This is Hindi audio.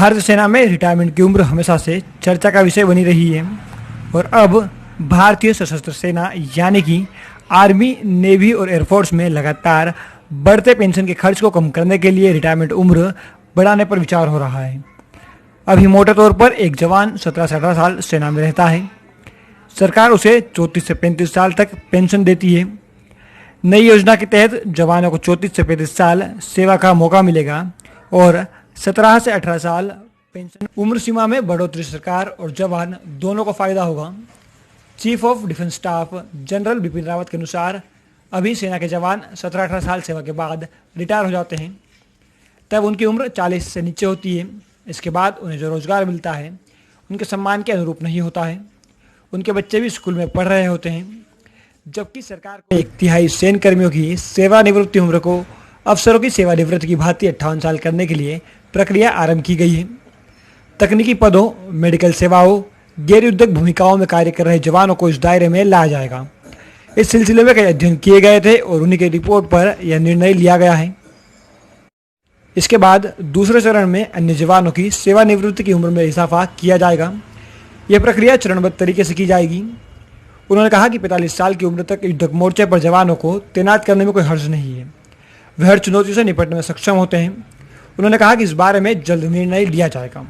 भारतीय सेना में रिटायरमेंट की उम्र हमेशा से चर्चा का विषय बनी रही है और अब भारतीय सशस्त्र सेना यानी कि आर्मी, नेवी और एयरफोर्स में लगातार बढ़ते पेंशन के खर्च को कम करने के लिए रिटायरमेंट उम्र बढ़ाने पर विचार हो रहा है। अभी मोटे तौर पर एक जवान 17 से 18 साल सेना में रहता है। सरकार उसे 34 से 35 साल तक पेंशन देती है। नई योजना के तहत जवानों को 34 से 35 साल सेवा का मौका मिलेगा और 17 से 18 साल पेंशन उम्र सीमा में बढ़ोतरी सरकार और जवान दोनों को फायदा होगा। Chief of defence staff general Bipin Rawat के अनुसार अभी सेना के जवान 17-18 साल सेवा के बाद रिटायर हो जाते हैं। तब उनकी उम्र 40 से नीचे होती है। इसके बाद उन्हें जो रोजगार मिलता है उनके सम्मान के अनुरूप नहीं होता है। उनके बच्चे भी स्कूल में पढ़ रहे होते हैं। जबकि सरकार को 1/3 सैन्य कर्मियों की सेवानिवृत्ति उम्र को अफसरों की सेवानिवृत्ति की भांति 58 साल करने के लिए प्रक्रिया आरंभ की गई है। तकनीकी पदों, मेडिकल सेवाओं, गैर युद्धक भूमिकाओं में कार्य कर रहे जवानों को इस दायरे में लाया जाएगा। इस सिलसिले में कई अध्ययन किए गए थे और उन्हीं की रिपोर्ट पर यह निर्णय लिया गया है। इसके बाद दूसरे चरण में अन्य जवानों की सेवानिवृत्ति की उम्र में इजाफा किया जाएगा। यह प्रक्रिया चरणबद्ध तरीके से की जाएगी। उन्होंने कहा कि 45 साल की उम्र तक युद्धक मोर्चे पर जवानों को तैनात करने में कोई हर्ज नहीं है। वे हर चुनौती से निपटने में सक्षम होते हैं। उन्होंने कहा कि इस बारे में जल्द निर्णय लिया जाएगा।